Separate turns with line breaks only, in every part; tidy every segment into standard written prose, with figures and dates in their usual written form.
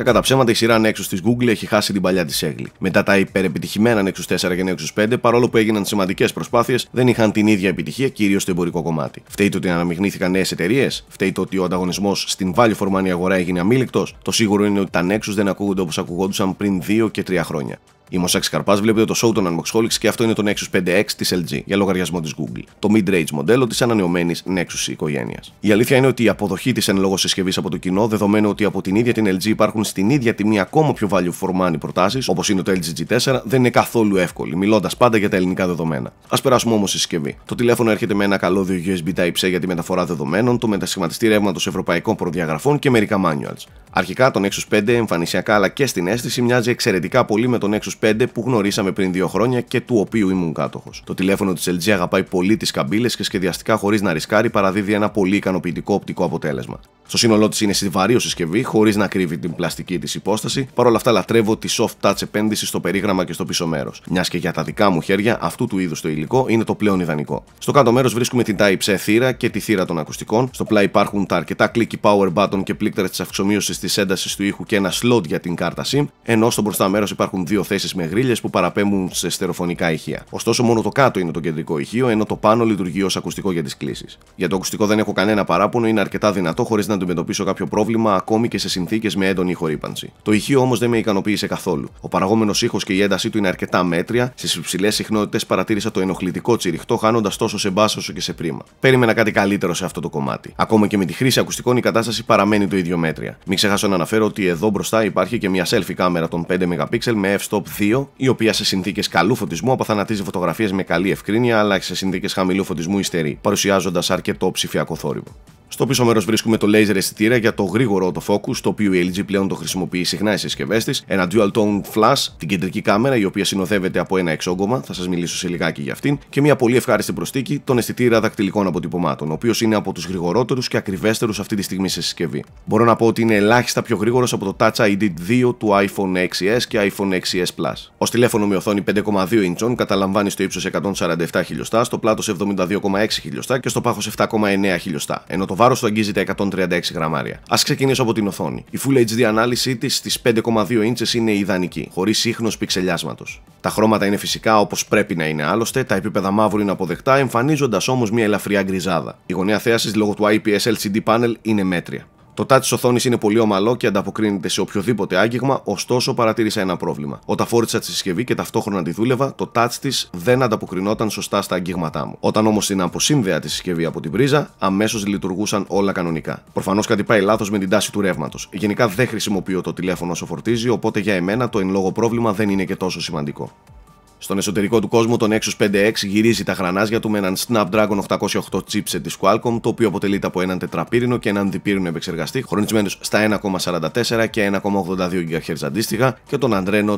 Κατά ψέματα, η σειρά Nexus της Google έχει χάσει την παλιά της έγκλη. Μετά τα υπερεπιτυχημένα Nexus 4 και Nexus 5, παρόλο που έγιναν σημαντικές προσπάθειες, δεν είχαν την ίδια επιτυχία, κυρίως στο εμπορικό κομμάτι. Φταίει το ότι αναμειγνύθηκαν νέες εταιρείες, φταίει το ότι ο ανταγωνισμός στην value for money αγορά έγινε αμήλικτος. Το σίγουρο είναι ότι τα Nexus δεν ακούγονται όπως ακουγόντουσαν πριν 2 και 3 χρόνια. Είμαι ο Σάκης Καρπάς, βλέπετε το show των Unboxholics και αυτό είναι το Nexus 5X της LG για λογαριασμό της Google. Το mid-range μοντέλο της ανανεωμένης Nexus οικογένειας. Η αλήθεια είναι ότι η αποδοχή της εν λόγω συσκευής από το κοινό, δεδομένου ότι από την ίδια την LG υπάρχουν στην ίδια τιμή ακόμα πιο value for money προτάσεις, όπως είναι το LG G4, δεν είναι καθόλου εύκολη, μιλώντας πάντα για τα ελληνικά δεδομένα. Ας περάσουμε όμως στη συσκευή. Το τηλέφωνο έρχεται με ένα καλώδιο USB Type-C για τη μεταφορά δεδομένων, το μετασχηματιστή ρεύματος ευρωπαϊκών προδιαγραφών και μερικά manuals. Αρχικά το Nexus 5 εμφανισιακά αλλά και στην αίσθηση μοιάζει εξαιρετικά πολύ με το Nexus 5 που γνωρίσαμε πριν 2 χρόνια και του οποίου ήμουν κάτοχος. Το τηλέφωνο της LG αγαπάει πολύ τις καμπύλες και σχεδιαστικά χωρίς να ρισκάρει παραδίδει ένα πολύ ικανοποιητικό οπτικό αποτέλεσμα. Στο σύνολό της είναι στιβαρή συσκευή, χωρίς να κρύβει την πλαστική της υπόσταση, παρόλα αυτά λατρεύω τη soft touch επένδυση στο περίγραμμα και στο πίσω μέρος. Μιας και για τα δικά μου χέρια αυτού του είδους το υλικό είναι το πλέον ιδανικό. Στο κάτω μέρος βρίσκουμε την Type-C θύρα και τη θύρα των ακουστικών. Στο πλάι υπάρχουν τα αρκετά clicky power button και πλήκτρα της αυξομοίωσης της έντασης του ήχου και ένα slot για την κάρτα SIM, ενώ στο μπροστά μέρος υπάρχουν 2 θέσεις με γρίλες που παραπέμπουν σε στερεοφωνικά ηχεία. Ωστόσο, μόνο το κάτω είναι το κεντρικό ηχείο, ενώ το πάνω λειτουργεί ως ακουστικό για τις κλήσεις. Για το ακουστικό δεν έχω κανένα παράπονο, είναι αρκετά δυνατό χωρίς να αντιμετωπίσω κάποιο πρόβλημα, ακόμη και σε συνθήκες με έντονη ηχορύπανση. Το ηχείο όμως δεν με ικανοποίησε καθόλου. Ο παραγόμενος ήχος και η έντασή του είναι αρκετά μέτρια, στις υψηλές συχνότητες παρατήρησα το ενοχλητικό τσιριχτό, χάνοντας τόσο σε μπάς όσο και σε πρίμα. Περίμενα κάτι καλύτερο σε αυτό το κομμάτι. Ακόμα και με τη χρήση ακουστικών η κατάσταση παραμένει το ίδιο μέτρια. Μην ξεχάσω να αναφέρω ότι εδώ μπροστά υπάρχει και μια selfie κάμερα των 5 MP με f-stop 2, η οποία σε συνθήκες καλού φωτισμού απαθανατίζει φωτογραφίες με καλή ευκρίνεια, αλλά σε συνθήκες χαμηλού φωτισμού υστερεί, παρουσιάζοντας αρκετό ψηφιακό θόρυβο. Στο πίσω μέρος βρίσκουμε το laser αισθητήρα για το γρήγορο autofocus, το οποίο η LG πλέον το χρησιμοποιεί συχνά στις συσκευές της, ένα dual tone flash, την κεντρική κάμερα η οποία συνοδεύεται από ένα εξόγκωμα, θα σας μιλήσω σε λιγάκι για αυτήν, και μια πολύ ευχάριστη προσθήκη, τον αισθητήρα δακτυλικών αποτυπωμάτων, ο οποίος είναι από τους γρηγορότερους και ακριβέστερους αυτή τη στιγμή σε συσκευή. Μπορώ να πω ότι είναι ελάχιστα πιο γρήγορος από το Touch ID 2 του iPhone 6s και iPhone 6s Plus. Ως τηλέφωνο με οθόνη 5,2 ιντσών καταλαμβάνει στο ύψος 147 χιλιοστά, στο πλάτος 72,6 χιλιοστά και στο πάχος 7,9 χιλιοστά, ενώ το βάρος του αγγίζει τα 136 γραμμάρια. Ας ξεκινήσω από την οθόνη. Η Full HD ανάλυση της στις 5,2 ίντσες είναι ιδανική, χωρίς ίχνος πιξελιάσματος. Τα χρώματα είναι φυσικά όπως πρέπει να είναι άλλωστε, τα επίπεδα μαύρου είναι αποδεκτά, εμφανίζοντας όμως μια ελαφριά γκριζάδα. Η γωνία θέασης λόγω του IPS LCD panel είναι μέτρια. Το touch της οθόνης είναι πολύ ομαλό και ανταποκρίνεται σε οποιοδήποτε άγγιγμα, ωστόσο παρατήρησα ένα πρόβλημα. Όταν φόρτισα τη συσκευή και ταυτόχρονα τη δούλευα, το touch της δεν ανταποκρινόταν σωστά στα αγγίγματά μου. Όταν όμως την αποσύνδεα τη συσκευή από την πρίζα, αμέσως λειτουργούσαν όλα κανονικά. Προφανώς κάτι πάει λάθος με την τάση του ρεύματος. Γενικά δεν χρησιμοποιώ το τηλέφωνο όσο φορτίζει, οπότε για εμένα το εν λόγω πρόβλημα δεν είναι και τόσο σημαντικό. Στον εσωτερικό του κόσμου, το Nexus 5X γυρίζει τα γρανάζια του με έναν Snapdragon 808 chipset της Qualcomm, το οποίο αποτελείται από έναν τετραπύρινο και έναν διπύρινο επεξεργαστή, χρονισμένους στα 1,44 και 1,82 GHz αντίστοιχα, και τον Adreno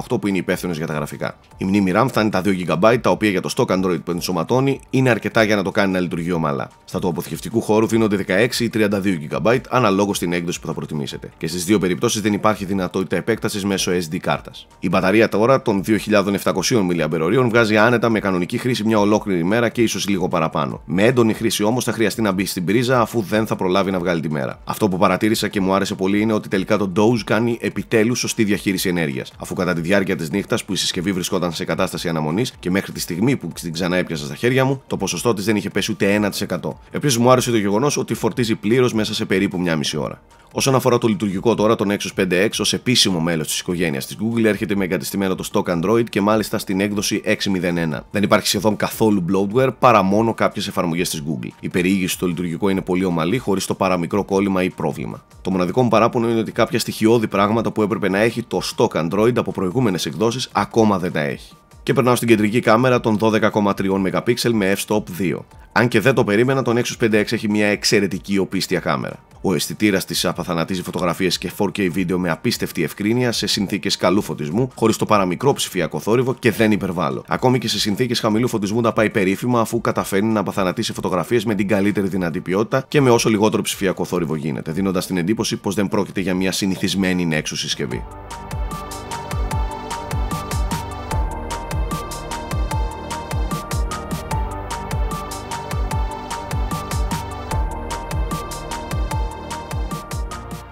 418 που είναι υπεύθυνος για τα γραφικά. Η μνήμη RAM φτάνει τα 2 GB, τα οποία για το stock Android που ενσωματώνει είναι αρκετά για να το κάνει να λειτουργεί ομαλά. Στα του αποθηκευτικού χώρου δίνονται 16 ή 32 GB, αναλόγως στην έκδοση που θα προτιμήσετε. Και στις δύο περιπτώσεις δεν υπάρχει δυνατότητα επέκτασης μέσω SD κάρτας. Η μπαταρία τώρα των 2700 mAh βγάζει άνετα με κανονική χρήση μια ολόκληρη μέρα και ίσως λίγο παραπάνω. Με έντονη χρήση όμως θα χρειαστεί να μπει στην πρίζα αφού δεν θα προλάβει να βγάλει τη μέρα. Αυτό που παρατήρησα και μου άρεσε πολύ είναι ότι τελικά το Doze κάνει επιτέλους σωστή διαχείριση ενέργειας. Αφού κατά τη διάρκεια της νύχτας που η συσκευή βρισκόταν σε κατάσταση αναμονής και μέχρι τη στιγμή που την ξανά έπιασα στα χέρια μου, το ποσοστό της δεν είχε πέσει ούτε 1%. Επίσης μου άρεσε το γεγονός ότι φορτίζει πλήρως μέσα σε περίπου μια μισή ώρα. Όσον αφορά το λειτουργικό τώρα, το Nexus 5X ως επίσημο μέλος της οικογένειας της Google έρχεται με εγκατεστημένο το stock Android και μάλιστα στην έκδοση 6.0.1. Δεν υπάρχει σχεδόν καθόλου bloatware παρά μόνο κάποιες εφαρμογές της Google. Η περιήγηση στο λειτουργικό είναι πολύ ομαλή, χωρίς το παραμικρό κόλλημα ή πρόβλημα. Το μοναδικό μου παράπονο είναι ότι κάποια στοιχειώδη πράγματα που έπρεπε να έχει το stock Android από προηγούμενες εκδόσεις ακόμα δεν τα έχει. Και περνάω στην κεντρική κάμερα των 12,3 MP με f-stop 2. Αν και δεν το περίμενα, το Nexus 5X έχει μια εξαιρετική οπίστια κάμερα. Ο αισθητήρας της απαθανατίζει φωτογραφίες και 4K βίντεο με απίστευτη ευκρίνεια σε συνθήκες καλού φωτισμού, χωρίς το παραμικρό ψηφιακό θόρυβο και δεν υπερβάλλω. Ακόμη και σε συνθήκες χαμηλού φωτισμού τα πάει περίφημα αφού καταφέρνει να απαθανατίσει φωτογραφίες με την καλύτερη δυνατή ποιότητα και με όσο λιγότερο ψηφιακό θόρυβο γίνεται, δίνοντας την εντύπωση πως δεν πρόκειται για μια συνηθισμένη Nexus συσκευή.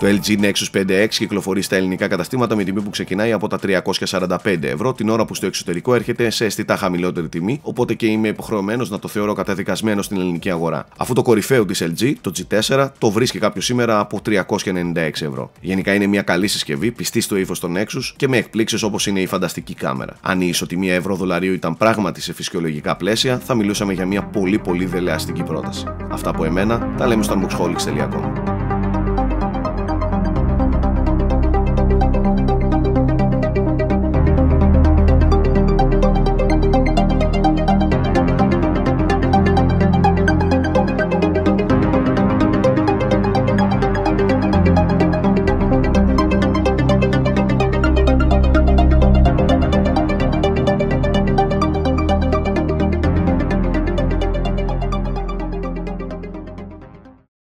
Το LG Nexus 5X κυκλοφορεί στα ελληνικά καταστήματα με τιμή που ξεκινάει από τα 345 ευρώ, την ώρα που στο εξωτερικό έρχεται σε αισθητά χαμηλότερη τιμή, οπότε και είμαι υποχρεωμένος να το θεωρώ καταδικασμένο στην ελληνική αγορά. Αφού το κορυφαίο της LG, το G4, το βρίσκει κάποιο σήμερα από 396 ευρώ. Γενικά είναι μια καλή συσκευή, πιστή στο ύφος των Nexus και με εκπλήξεις όπως είναι η φανταστική κάμερα. Αν η ισοτιμία ευρώ-δολαρίου ήταν πράγματι σε φυσιολογικά πλαίσια, θα μιλούσαμε για μια πολύ δελεαστική πρόταση. Αυτά από εμένα, τα λέμε στο unboxholics.com.